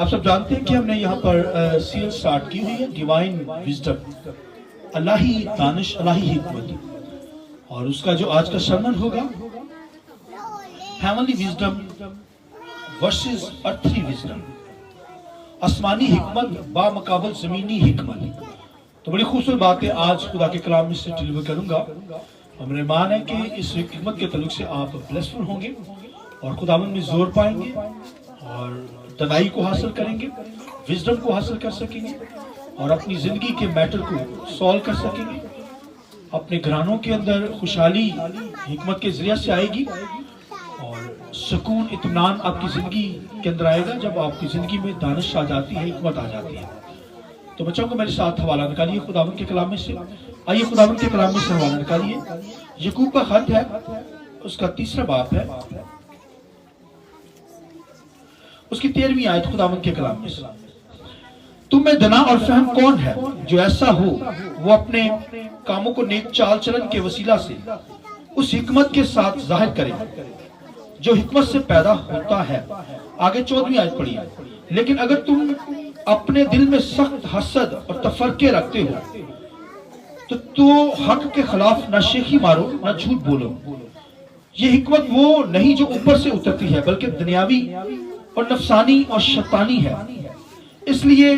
آپ سب جانتے ہیں کہ ہم نے یہاں پر سیریل سٹارٹ کی ہوئی ہے ڈیوائن وزڈم، الہی دانش، الہی حکمت، اور اس کا جو آج کا سرمن ہوگا heavenly wisdom versus earthly wisdom, آسمانی حکمت با مقابل زمینی حکمت۔ تو بڑی خوبصورت بات ہے آج خدا کے کلام میں سے ڈیلیور کروں گا، اور میرا ایمان ہے کہ اس حکمت کے تعلق سے آپ بلیسفل ہوں گے اور خداوند میں زور پائیں گے اور دانائی کو حاصل کریں گے، وزڈم کو حاصل کر سکیں گے، اور اپنی زندگی کے میٹر کو سولو کر سکیں گے۔ اپنے گھرانوں کے اندر خوشحالی حکمت کے ذریعے سے آئے گی، اور سکون اطمینان آپ کی زندگی کے اندر آئے گا جب آپ کی زندگی میں دانش آ جاتی ہے، حکمت آ جاتی ہے۔ تو بچوں کو میرے ساتھ حوالہ نکالیے خداوند کے کلام میں سے، آئیے خداوند کے کلام میں سے حوالہ نکالیے۔ یعقوب کا خط ہے، اس کا 3 باب ہے، اس کی 13ویں آیت خداوند کے کلام میں سے۔ تم میں دنا اور فہم کون ہے جو ایسا ہو وہ اپنے کاموں کو نیک چال چلن کے وسیلہ سے اس حکمت کے ساتھ ظاہر کرے جو حکمت سے پیدا ہوتا ہے۔ آگے 14ویں آیت پڑھیے۔ لیکن اگر تم اپنے دل میں سخت حسد اور تفرقے رکھتے ہو تو حق کے خلاف نہ شیخی مارو نہ جھوٹ بولو۔ یہ حکمت وہ نہیں جو اوپر سے اترتی ہے بلکہ دنیاوی اور نفسانی اور شیطانی ہے، اس لیے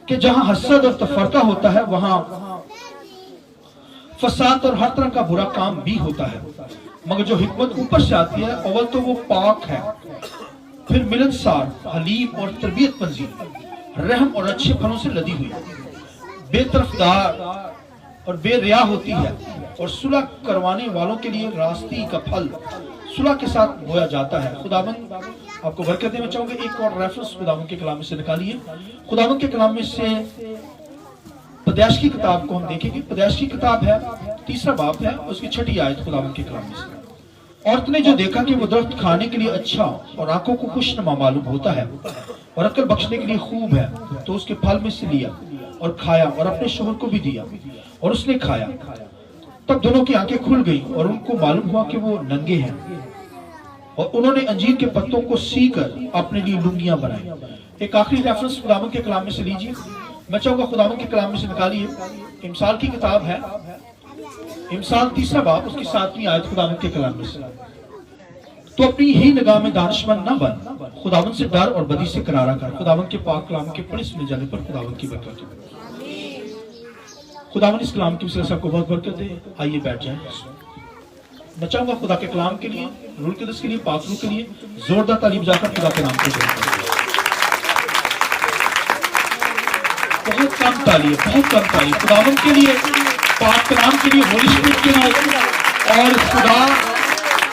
کہ جہاں حسد اور تفرقہ ہوتا ہے وہاں فساد اور ہر طرح کا برا کام بھی ہوتا ہے، مگر جو حکمت اوپر سے آتی ہے اول تو وہ پاک ہے، پھر ملنسار، حلیم اور تربیت پذیر، رحم اور اچھے پھلوں سے لدی ہوئی، بے طرفدار اور بے ریا ہوتی ہے، اور صلح کروانے والوں کے لیے راستی کا پھل صلح کے ساتھ بویا جاتا ہے۔ خداوند آپ کو برکت دے۔ میں چاہوں گا ایک اور ریفرنس خداوند کے کلام میں سے نکالیے۔ خداوند کے کلام میں سے پیدائش کی کتاب کو ہم دیکھیں گے۔ پیدائش کی کتاب ہے، 3 باب ہے، اس کی 6 آیت خداوند کے کلام میں سے۔ عورت نے جو دیکھا کہ وہ درخت کھانے کے لیے اچھا اور آنکھوں کو خوشنما معلوم ہوتا ہے اور عقل بخشنے کے لیے خوب ہے، تو اس کے پھل میں سے لیا اور کھایا اور اپنے شوہر کو بھی دیا، اور اس نے کھایا۔ تب دونوں کی آنکھیں کھل گئی اور ان کو معلوم ہوا کہ وہ ننگے ہیں، اور انہوں نے انجیر کے پتوں کو سی کر اپنے لیے لنگیاں بنائیں۔ ایک آخری ریفرنس خداوند کے کلام میں سے لیجیے۔ میں چاہوں گا خداوند کے کلام میں سے نکالیے۔ امثال کی کتاب ہے، امثال 3 باب، اس کی 7ویں آیت خداوند کے کلام میں سے۔ تو اپنی ہی نگاہ میں دانشمند نہ بن، خداوند سے ڈر اور بدی سے کنارہ کر۔ خداوند کے پاک کلام کے پڑھے سنے جانے پر خداوند کی برکت ہو۔ خداوند اس کلام کی وجہ سے آپ کو بہت برکت دے۔ آئیے بیٹھ جائیں۔ میں چاہوں گا خدا کے کلام کے لیے، رول قدس کے لیے، پاک روح کے لیے زوردار تعلیم جا کر خدا کے نام کو جوڑ کریں۔ بہت کم تعلیم، بہت کم تعلیم خداوند کے لیے، پاک کلام کے لیے، ہولی اسپرٹ کے لیے، اور خدا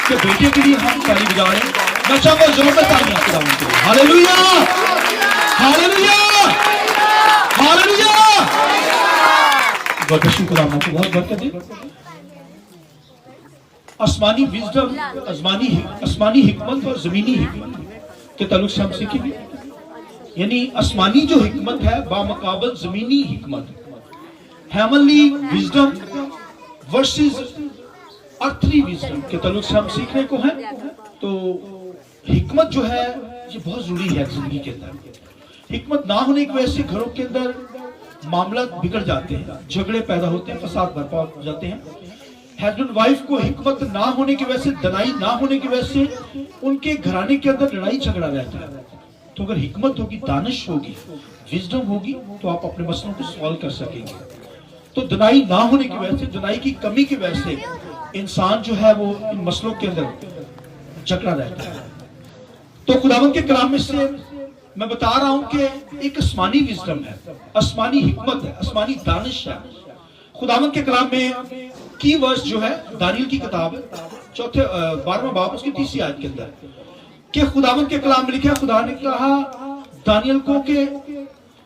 کے بیٹے کے لیے ہم تعلیم بجا رہے ہیں۔ میں چاہوں گا زوردار تعلیم خداوند کے لیے۔ Hallelujah, hallelujah, hallelujah. بہت شکر، آپ کو بہت برکت دے۔ آسمانی وزڈم، آسمانی حکمت اور زمینی حکمت کے تعلق سے ہم سیکھیں گے۔ یعنی آسمانی جو حکمت ہے بامقابل زمینی حکمت، heavenly wisdom versus earthly wisdom کے تعلق سے ہم سیکھنے کو ہیں۔ تو حکمت جو ہے یہ بہت ضروری ہے زندگی کے اندر۔ حکمت نہ ہونے کی وجہ سے گھروں کے اندر معاملات بگڑ جاتے ہیں، جھگڑے پیدا ہوتے ہیں، فساد برپا ہو جاتے ہیں۔ ہسبینڈ وائف کو حکمت نہ ہونے کی وجہ سے، دنائی نہ ہونے کی وجہ سے ان کے گھرانے کے اندر لڑائی جھگڑا رہتا ہے۔ تو اگر حکمت ہوگی، دانش ہوگی، وزڈم ہوگی، تو آپ اپنے مسئلوں کو سوالو کر سکیں گے۔ تو دنائی نہ ہونے کی وجہ سے، دنائی کی کمی کی وجہ سے انسان جو ہے وہ ان مسئلوں کے اندر جھگڑا رہتا ہے۔ تو خداوند کے کلام میں سے میں بتا رہا ہوں کہ ایک آسمانی وزڈم ہے، آسمانی حکمت ہے، آسمانی دانش ہے۔ خداوند کے کلام میں کی ورس جو ہے دانیل کی کتاب ہے، 12واں باب، اس کی 30 آیت کے اندر، کہ خداوند کے کلام میں لکھا، خدا نے کہا دانیل کو کہ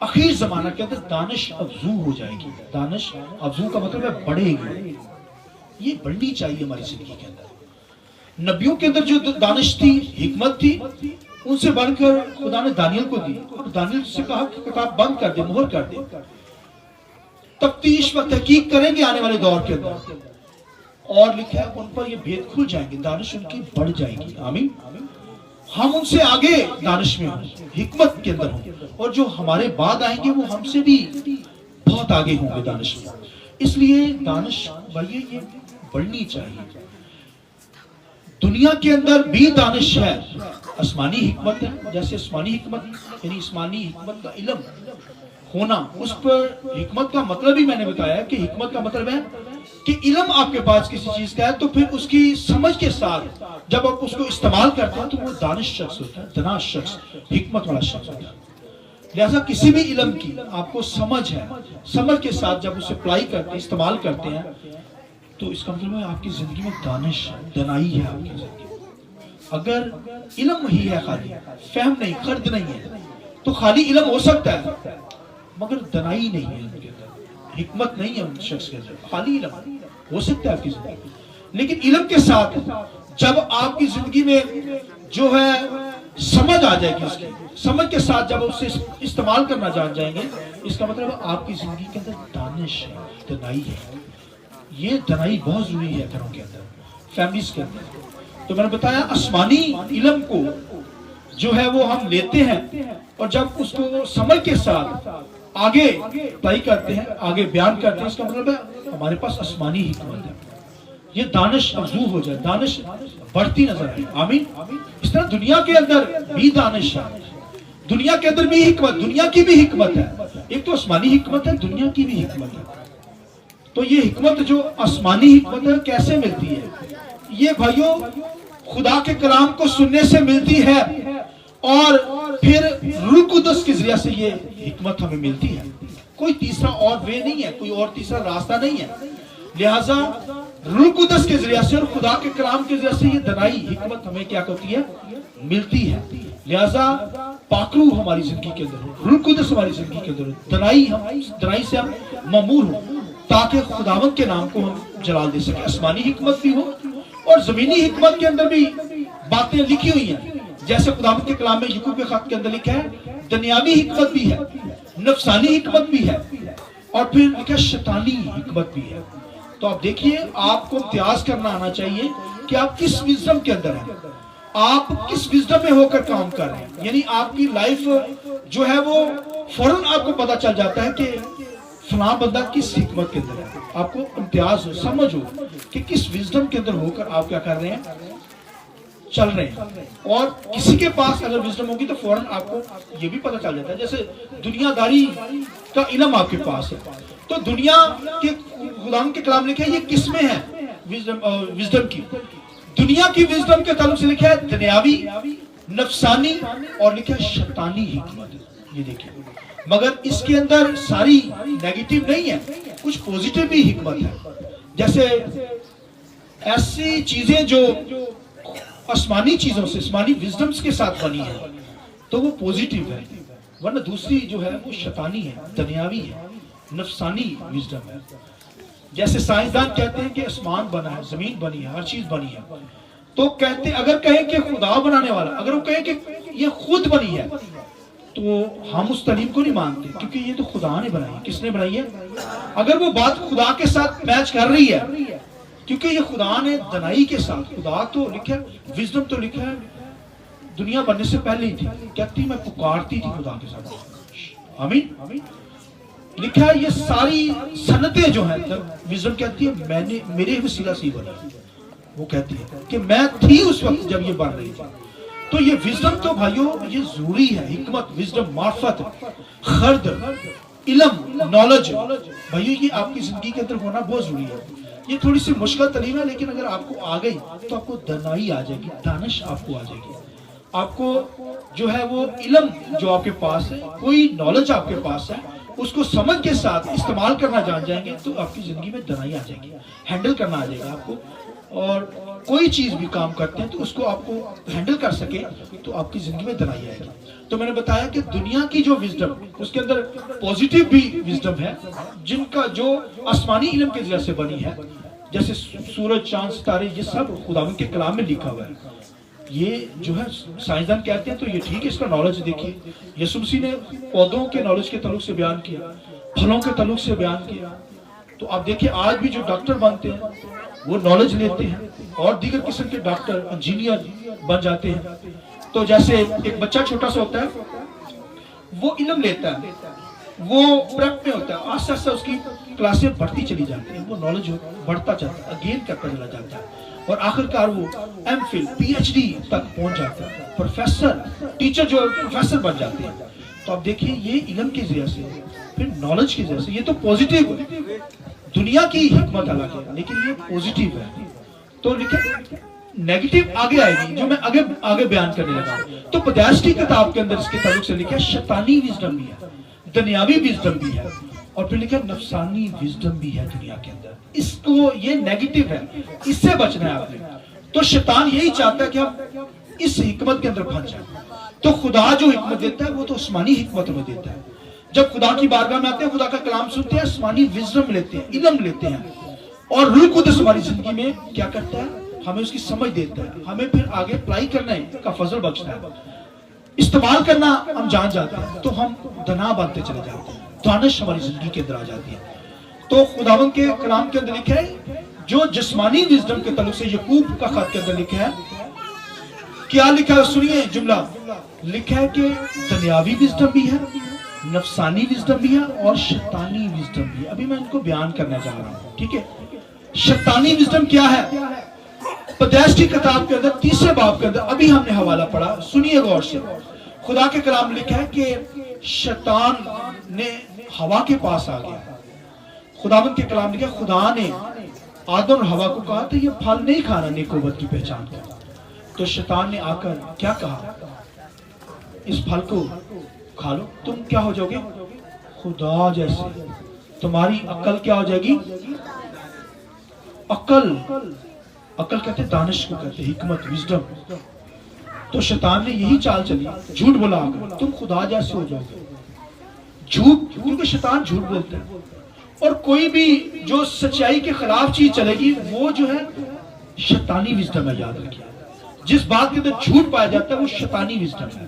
اخیر زمانہ کے اندر دانش افزو ہو جائے گی۔ دانش افزو کا مطلب ہے بڑھے گی۔ یہ بڑھنی چاہیے ہماری زندگی کے اندر۔ نبیوں کے اندر جو دانش تھی، حکمت تھی، ان سے بڑھ کر خدا نے دانیل کو دی، اور دانیل سے کہا کہ کتاب بند کر دے، مہر کر دے، تفتیش و تحقیق کریں گے آنے والے دور کے اندر، اور لکھا ہے ان پر یہ بھید کھل جائیں گے، دانش ان کی بڑھ جائے گی۔ آمین۔ ہم ان سے آگے دانش میں ہوں، حکمت کے اندر ہوں، اور جو ہمارے بعد آئیں گے وہ ہم سے بھی بہت آگے ہوں گے دانش میں. اس لیے دانش بھائی یہ بڑھنی چاہیے. دنیا کے اندر بھی دانش ہے، آسمانی حکمت ہے. جیسے آسمانی حکمت یعنی آسمانی حکمت کا علم ہونا، اس پر حکمت کا مطلب ہی میں نے بتایا کہ حکمت کا مطلب ہے کہ علم آپ کے پاس کسی چیز کا ہے تو پھر اس کی سمجھ کے ساتھ جب آپ اس کو استعمال کرتے ہیں تو وہ دانش شخص ہوتا ہے، دانا شخص، حکمت والا شخص ہوتا ہے. لہذا کسی بھی علم کی آپ کو سمجھ ہے، سمجھ کے ساتھ جب اسے اپلائی کرتے ہیں، استعمال کرتے ہیں، تو اس کا مطلب ہے آپ کی زندگی میں دانش ہے، دانائی ہے آپ کی زندگی. اگر علم ہی ہے خالی، فہم نہیں، خرد نہیں ہے، تو خالی علم ہو سکتا ہے مگر دنائی نہیں ہے ان کے اندر، حکمت نہیں ہے ان شخص کے اندر. خالی علم ہو سکتا ہے آپ کی زندگی، لیکن علم کے ساتھ جب آپ کی زندگی میں جو ہے سمجھ آ جائے گی، اس کی سمجھ کے ساتھ جب اسے استعمال کرنا جان جائیں گے، اس کا مطلب ہے آپ کی زندگی کے اندر دانش ہے، دنائی ہے. یہ دنائی بہت ضروری ہے گھروں کے اندر، فیملیز کے اندر. تو میں نے بتایا آسمانی علم کو جو ہے وہ ہم لیتے ہیں اور جب اس کو سمجھ کے ساتھ آگے اپلائی کرتے ہیں، آگے بیان کرتے ہیں، اس کا مطلب ہے ہمارے پاس آسمانی حکمت ہے. یہ دانش افزوں ہو جائے، دانش بڑھتی نظر آئے. آمین. اس طرح دنیا کے اندر بھی دانش ہے، دنیا کے اندر بھی حکمت، دنیا کی بھی حکمت ہے. ایک تو آسمانی حکمت ہے، دنیا کی بھی حکمت ہے. تو یہ حکمت جو آسمانی حکمت ہے کیسے ملتی ہے؟ یہ بھائیوں خدا کے کلام کو سننے سے ملتی ہے اور پھر روح القدس کے ذریعے سے یہ حکمت ہمیں ملتی ہے. کوئی تیسرا اور وے نہیں ہے، کوئی اور تیسرا راستہ نہیں ہے. لہٰذا روح القدس کے ذریعے سے اور خدا کے کلام کے ذریعے سے یہ دنائی حکمت ہمیں کیا کرتی ہے؟ ملتی ہے. لہٰذا پاک روح ہماری زندگی کے اندر ہو، روح القدس ہماری زندگی کے اندر ہو، دنائی سے ہم مامور ہوں تاکہ خداوند کے نام کو ہم جلال دے سکیں. آسمانی حکمت بھی ہو اور زمینی حکمت کے اندر بھی باتیں لکھی ہوئی ہیں. جیسے خداوند کے کلام میں یعقوب کے خط کے اندر لکھا ہے دنیاوی حکمت بھی ہے، نفسانی حکمت بھی ہے، اور پھر لکھا ہے شیطانی حکمت بھی ہے. تو آپ دیکھیے آپ کو امتیاز کرنا آنا چاہیے کہ آپ کس وزڈم کے اندر ہیں، آپ کس وزڈم میں ہو کر کام کر رہے ہیں. یعنی آپ کی لائف جو ہے وہ فوراً آپ کو پتا چل جاتا ہے کہ فلاں بندہ کس حکمت کے اندر ہے. آپ کو امتیاز ہو، سمجھ ہو کہ کس وزڈم کے اندر ہو کر آپ کیا کر رہے ہیں، چل رہے ہیں. اور کسی کے پاس اگر وزڈم ہوگی تو فوراً آپ کو یہ بھی پتا چل جاتا ہے. جیسے دنیا داری کا علم آپ کے پاس ہے تو دنیا کے خداوند کے کلام لکھا ہے یہ کس میں ہے وزڈم کی. دنیا کی وزڈم کے تعلق سے لکھا ہے دنیاوی، نفسانی اور لکھا ہے شیطانی حکمت. یہ دیکھیں مگر اس کے اندر ساری نیگیٹو نہیں ہے، کچھ پوزیٹو بھی حکمت ہے. جیسے ایسی چیزیں جو آسمانی چیزوں سے، آسمانی وزڈمز کے ساتھ بنی ہے تو وہ پوزیٹو ہے، ورنہ دوسری جو ہے وہ شیطانی ہے، دنیاوی ہے، نفسانی وزڈم ہے. جیسے سائنسدان کہتے ہیں کہ آسمان بنا ہے، زمین بنی ہے، ہر چیز بنی ہے، تو کہتے اگر کہیں کہ خدا بنانے والا، اگر وہ کہیں کہ یہ خود بنی ہے تو ہم اس تعلیم کو نہیں مانتے کیونکہ یہ تو خدا نے بنائی ہے. کس نے بنائی ہے؟ اگر وہ بات خدا کے ساتھ میچ کر رہی ہے کیونکہ یہ خدا نے دنائی کے ساتھ، خدا تو لکھا ہے، وزڈم تو لکھا ہے دنیا بننے سے پہلے ہی تھی، کہتی میں پکارتی تھی خدا کے ساتھ. آمین. لکھا ہے یہ ساری سنتیں جو ہیں وزڈم کہتی ہے میں نے میرے وسیلہ سے ہی بنی. وہ کہتی ہے کہ میں تھی اس وقت جب یہ بن رہی تھی. تو یہ وزڈم تو بھائیوں یہ ضروری ہے. حکمت، وزڈم، معرفت، خرد، علم، نالج بھائیوں یہ آپ کی زندگی کے اندر ہونا بہت ضروری ہے. یہ تھوڑی سی مشکل تعلیم ہے لیکن اگر آپ کو آ گئی تو آپ کو دانائی آ جائے گی، دانش آپ کو آ جائے گی. آپ کو جو ہے وہ علم جو آپ کے پاس ہے، کوئی نالج آپ کے پاس ہے، اس کو سمجھ کے ساتھ استعمال کرنا جان جائیں گے تو آپ کی زندگی میں دانائی آ جائے گی، ہینڈل کرنا آ جائے گا آپ کو. اور کوئی چیز بھی کام کرتے ہیں تو اس کو آپ کو ہینڈل کر سکے تو آپ کی زندگی میں دنائی آئے گی. تو میں نے بتایا کہ دنیا کی جو وزڈم اس کے اندر پوزیٹیو بھی وزڈم ہے جن کا جو آسمانی علم کے ذریعے سے بنی ہے. جیسے سورج، چاند، ستارے یہ سب خداوند کے کلام میں لکھا ہوا ہے. یہ جو ہے سائنسدان کہتے ہیں تو یہ ٹھیک ہے، اس کا نالج دیکھیے. یسوع مسیح نے پودوں کے نالج کے تعلق سے بیان کیا، پھلوں کے تعلق سے بیان کیا. تو آپ دیکھیں آج بھی جو ڈاکٹر بنتے ہیں وہ نالج لیتے ہیں اور دیگر قسم کے ڈاکٹر، انجینئر بن جاتے ہیں. تو جیسے ایک بچہ چھوٹا سا ہوتا ہے، وہ علم لیتا ہے، وہ پریپ میں ہوتا ہے، آہستہ آہستہ اس کی کلاسیں بڑھتی چلی جاتی ہیں، وہ نالج بڑھتا جاتا ہے، گین کرتا چلا جاتا ہے، اور آخر کار وہ M Phil P H D تک پہنچ جاتا ہے، پروفیسر، ٹیچر جو پروفیسر بن جاتے ہیں۔ تو آپ دیکھیے یہ علم کی ذریعے سے، پھر نالج کی ذریعے سے، یہ تو پوزیٹیو ہے، دنیا کی حکمت الگ ہے لیکن یہ پوزیٹیو ہے۔ تو لیکن نیگیٹو آگے آئے گی جو میں آگے بیان کرنے لگا۔ تو پیدائش کی کتاب کے اندر اس کے تعلق سے لکھا ہے شیطانی وزڈم بھی ہے، دنیاوی وزڈم بھی ہے، اور پھر لکھا ہے نفسانی وزڈم بھی ہے دنیا کے اندر۔ اس کو یہ نیگیٹو ہے، اس سے بچنا ہے آپ نے۔ تو شیطان یہی چاہتا ہے کہ ہم اس حکمت کے اندر پھنس جائیں۔ تو خدا جو حکمت دیتا ہے وہ تو آسمانی حکمت میں دیتا ہے۔ جب خدا کی بارگاہ میں آتے ہیں، خدا کا کلام سنتے ہیں، آسمانی وزڈم لیتے ہیں، علم لیتے ہیں، اور روح القدس ہماری زندگی میں کیا کرتا ہے؟ ہمیں اس کی سمجھ دیتا ہے، ہمیں پھر آگے اپلائی کرنے کا فضل بخشتا ہے، استعمال کرنا ہم جان جاتے ہیں، تو ہم دنا بنتے چلے جاتے ہیں، دانش ہماری زندگی کے اندر آ جاتی ہے۔ تو خداوند کے کلام کے اندر لکھا ہے، جو جسمانی وزڈم کے تعلق سے یعقوب کا خط کے اندر لکھا ہے، کیا لکھا ہے سنیے جملہ، لکھا ہے کہ دنیاوی وزڈم بھی ہے، نفسانی وزڈم بھی ہے، اور شیطانی وزڈم بھی ہے۔ ابھی میں ان کو بیان کرنا چاہ رہا ہوں، ٹھیک ہے؟ شیطانی وزڈم کیا ہے؟ پیدائش کی کتاب کے اندر 3 باب کے اندر ابھی ہم نے حوالہ پڑھا، سنیے غور سے۔ خدا کے کلام لکھا ہے کہ شیطان نے ہوا کے پاس آ گیا، خداوند کے کلام لکھا ہے خدا نے آدم اور ہوا کو کہا تو یہ پھل نہیں کھانا نیکوبت کی پہچان کا۔ تو شیطان نے آ کر کیا کہا؟ اس پھل کو کھا لو، تم کیا ہو جاؤ گے؟ خدا جیسے۔ تمہاری عقل کیا ہو جائے گی؟ عقل کہتے ہیں دانش کو کہتے ہیں، حکمت، وزڈم۔ تو شیطان نے یہی چال چلی، جھوٹ بولا آگے، تم خدا جیسے ہو جاؤ گے۔ جھوٹ، کیونکہ شیطان جھوٹ بولتے ہیں، اور کوئی بھی جو سچائی کے خلاف چیز چلے گی وہ جو ہے شیطانی وزڈم ہے، یاد رکھیے۔ جس بات کے اندر جھوٹ پایا جاتا ہے وہ شیطانی وزڈم ہے۔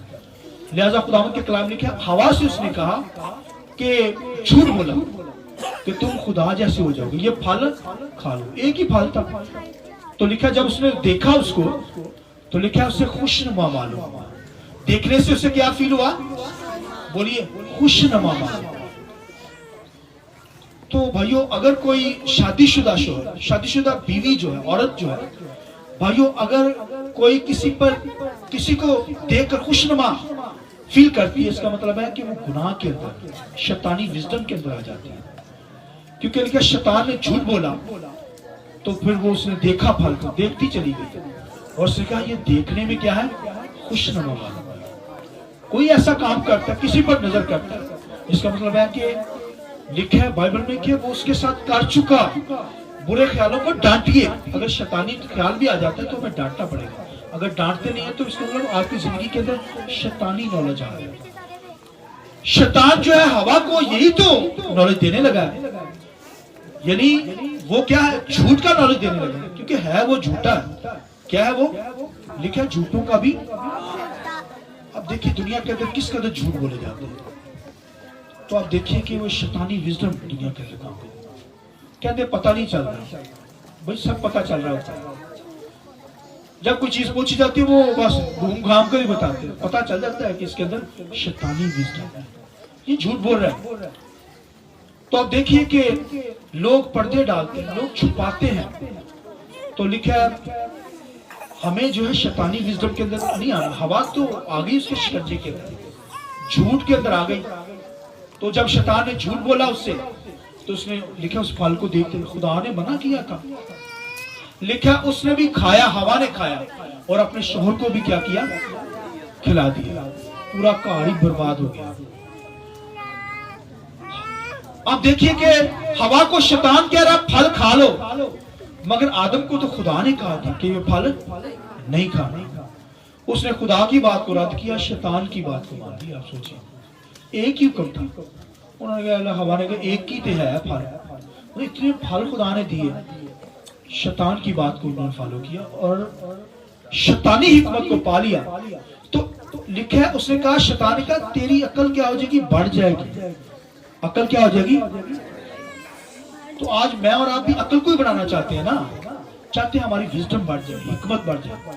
لہذا خداوند کے کلام لکھا ہے، ہوا سے اس نے کہا کہ جھوٹ بولا کہ تم خدا جیسے ہو جاؤ گے، یہ پھل کھا لو۔ ایک ہی پھل تھا، تو لکھا جب اس نے دیکھا اس کو تو لکھا اسے خوشنما معلوم ہوا۔ دیکھنے سے اسے کیا فیل ہوا؟ بولیے، خوشنما معلوم۔ تو بھائیو، اگر کوئی شادی شدہ شوہر، شادی شدہ بیوی جو ہے، عورت جو ہے، بھائیو اگر کوئی کسی کو دیکھ کر خوشنما فیل کرتی ہے، اس کا مطلب ہے کہ وہ گناہ کے اندر، شیطانی وزڈم کے اندر آ جاتی ہے۔ کیونکہ لکھا شیطان نے جھوٹ بولا تو پھر وہ اس نے دیکھا پھل کو، دیکھتی چلی گئی، اور اس نے کہا یہ دیکھنے میں کیا ہے؟ خوشنما والا۔ کوئی ایسا کام کرتا ہے، کسی پر نظر کرتا ہے، اس کا مطلب ہے کہ لکھا ہے بائبل میں کہ وہ اس کے ساتھ کر چکا، برے خیالوں کو ڈانٹیے۔ اگر شیطانی خیال بھی آ جاتا ہے تو ہمیں ڈانٹنا پڑے گا، اگر ڈانٹتے نہیں ہیں تو اس کا مطلب آپ کی زندگی کے اندر شیطانی نالج آ رہا ہے۔ شیطان جو ہے ہوا کو یہی تو نالج دینے لگا ہے، یعنی وہ کیا ہے؟ جھوٹ کا نالج دینے لگا ہے، کیونکہ ہے وہ جھوٹا ہے۔ کیا ہے وہ؟ لکھا جھوٹوں کا بھی۔ اب دیکھیے دنیا کے اندر کس قدر جھوٹ بولے جاتے ہیں، تو آپ دیکھیے کہ وہ شیطانی وزڈم دنیا کے اندر کام کرتے ہیں۔ کہتے پتہ نہیں چل رہا، بھائی سب پتہ چل رہا ہوتا ہے، جب کوئی چیز پوچھی جاتی ہے وہ بس گھوم گھام کر ہی بتاتے ہیں، پتہ چل جاتا ہے کہ اس کے اندر شیطانی وزڈم ہے، یہ جھوٹ بول رہا ہے۔ تو آپ دیکھیے کہ لوگ پردے ڈالتے ہیں، لوگ چھپاتے ہیں، تو لکھا ہے ہمیں جو ہے شیطانی وزڈم کے اندر نہیں آنا۔ ہوا تو آ گئی اس کے شکنجے کے اندر، جھوٹ کے اندر آ گئی۔ تو جب شیطان نے جھوٹ بولا اس سے تو اس نے لکھا اس پھل کو دیکھتے خدا نے منع کیا تھا، لکھا اس نے بھی کھایا، ہوا نے کھایا، اور اپنے شوہر کو بھی کیا کیا؟ کھلا دیا، پورا کہانی برباد ہو گیا۔ اب دیکھیے کہ ہوا کو شیطان کہہ رہا پھل کھا لو، مگر آدم کو تو خدا نے کہا تھا کہ یہ پھل نہیں کھانا۔ اس نے خدا کی بات کو رد کیا، شیطان کی بات کو مان لیا۔ آپ سوچیں، ایک ہی حکم تھا، انہوں نے کہا ہوا نے کہا ایک ہی تو ہے پھل، اتنے پھل خدا نے دیے، شیطان کی بات کو انہوں نے فالو کیا اور شیطانی حکمت کو پا لیا۔ تو لکھا ہے اس نے کہا، شیطان نے کہا تیری عقل کیا ہو جائے گی؟ بڑھ جائے گی۔ عقل کیا ہو جائے گی؟ تو آج میں اور آپ بھی عقل کو ہی بڑھانا چاہتے ہیں نا، چاہتے ہیں ہماری وزڈم بڑھ جائے، حکمت بڑھ جائے۔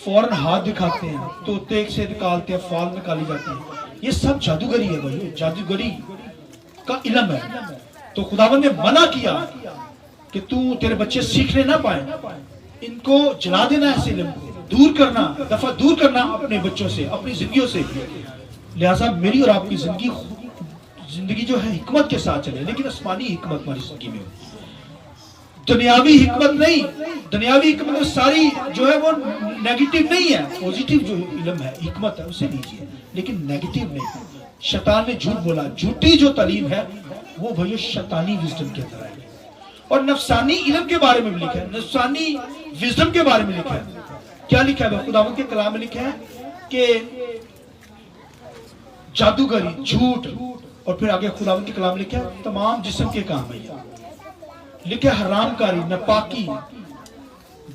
فوراً ہاتھ دکھاتے ہیں، طوطے ایک سے نکالتے ہیں، فال نکالی جاتی ہے. یہ سب جادوگری ہے بھائی، جادوگری کا علم ہے. تو خداوند نے منع کیا کہ تیرے بچے سیکھنے نہ پائیں، ان کو جلا دینا، ایسے علم کو دور کرنا، دفعہ دور کرنا اپنے بچوں سے، اپنی زندگیوں سے. لہٰذا میری اور آپ کی زندگی جو ہے حکمت کے ساتھ چلے، لیکن آسمانی حکمت ہماری زندگی میں ہو. دنیاوی حکمت نہیں. دنیاوی حکمت ساری جو ہے وہ نیگیٹو نہیں ہے. پوزیٹیو جو علم ہے، حکمت ہے، اسے لیجیے، لیکن نیگیٹو نہیں. شیطان نے جھوٹ بولا، جھوٹی جو تعلیم ہے وہ بھائیو شیطانی وزڈم کے اندر ہے. اور نفسانی علم کے بارے میں بھی لکھا ہے، نفسانی وزڈم کے بارے میں لکھا ہے. کیا لکھا ہے؟ خداوند کے کلام میں لکھا ہے کہ جادوگری، جھوٹ، اور پھر آگے خداوند کے کلام میں لکھا ہے تمام جسم کے کام ہے. لکھا ہے حرام کاری، ناپاکی،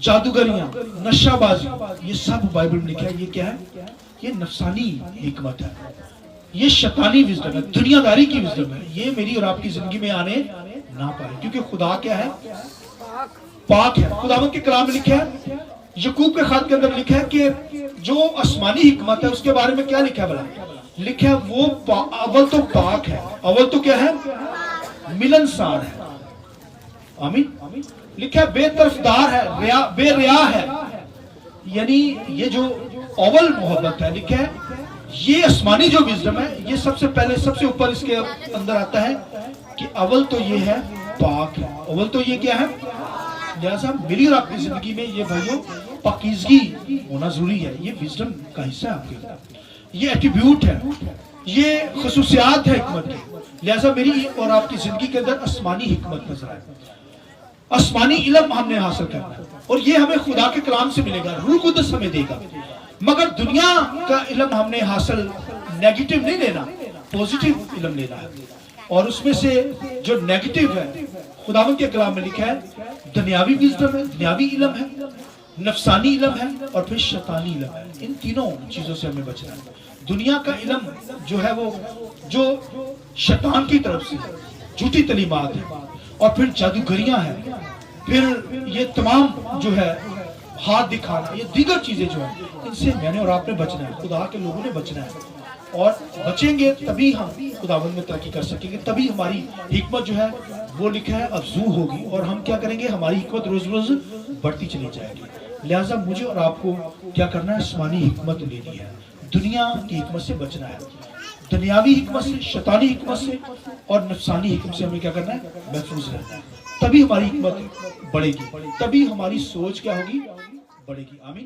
جادوگریاں، نشہ بازی، یہ سب بائبل میں لکھا ہے. یہ کیا ہے؟ یہ نفسانی حکمت ہے، یہ شیطانی وزڈم ہے، دنیا داری کی وزڈم ہے. یہ میری اور آپ کی زندگی میں آنے نہ پائے، کیونکہ خدا کیا ہے؟ پاک ہے. خداوند کے کلام میں لکھا ہے، یعقوب کے خط کے اندر لکھا ہے کہ جو آسمانی حکمت ہے اس کے بارے میں کیا لکھا ہے؟ بلا لکھا ہے وہ اول تو پاک ہے، اول تو کیا ہے؟ ملنسار ہے. آمین. لکھا ہے بے طرفدار ہے، بے ریا ہے. یعنی یہ جو اول محبت ہے، لکھا ہے یہ آسمانی جو وزڈم ہے، یہ سب سے پہلے، سب سے اوپر اس کے اندر آتا ہے کہ اول تو یہ ہے پاک ہے. اول تو یہ کیا ہے؟ لہذا میری اور آپ کی زندگی میں یہ بھائیوں پاکیزگی ہونا ضروری ہے. یہ وزڈم کا حصہ ہے آپ کے، یہ ایٹریبیوٹ ہے، یہ خصوصیات ہے حکمت کی. لہذا میری اور آپ کی زندگی کے اندر آسمانی حکمت نظر آئے، آسمانی علم ہم نے حاصل کرنا ہے، اور یہ ہمیں خدا کے کلام سے ملے گا، روح قدس ہمیں دے گا. مگر دنیا کا علم ہم نے حاصل نیگیٹو نہیں لینا، پوزیٹیو علم لینا ہے. اور اس میں سے جو نیگیٹو ہے خداوند کے کلام میں لکھا ہے دنیاوی وزڈم ہے، دنیاوی علم ہے، نفسانی علم ہے، اور پھر شیطانی علم ہے. ان تینوں چیزوں سے ہمیں بچنا ہے. دنیا کا علم جو ہے وہ جو شیطان کی طرف سے جھوٹی تعلیمات ہے، اور پھر جادوگریاں ہیں، پھر یہ تمام جو ہے ہاتھ دکھانا، یہ دیگر چیزیں جو ہیں، ان سے میں نے اور آپ نے بچنا ہے، خدا کے لوگوں نے بچنا ہے. اور بچیں گے تبھی ہم خداوند میں ترقی کر سکیں گے، تبھی ہماری حکمت جو ہے وہ لکھا ہے افزوں ہوگی، اور ہم کیا کریں گے؟ ہماری حکمت روز روز بڑھتی چلی جائے گی. لہٰذا مجھے اور آپ کو کیا کرنا ہے؟ آسمانی حکمت لینی ہے، دنیا کی حکمت سے بچنا ہے. دنیاوی حکمت سے، شیطانی حکمت سے اور نفسانی حکمت سے ہمیں کیا کرنا ہے؟ محفوظ رہنا ہے. تبھی ہماری حکمت بڑھے گی، تبھی ہماری سوچ کیا ہوگی؟ بڑھے گی. آمین.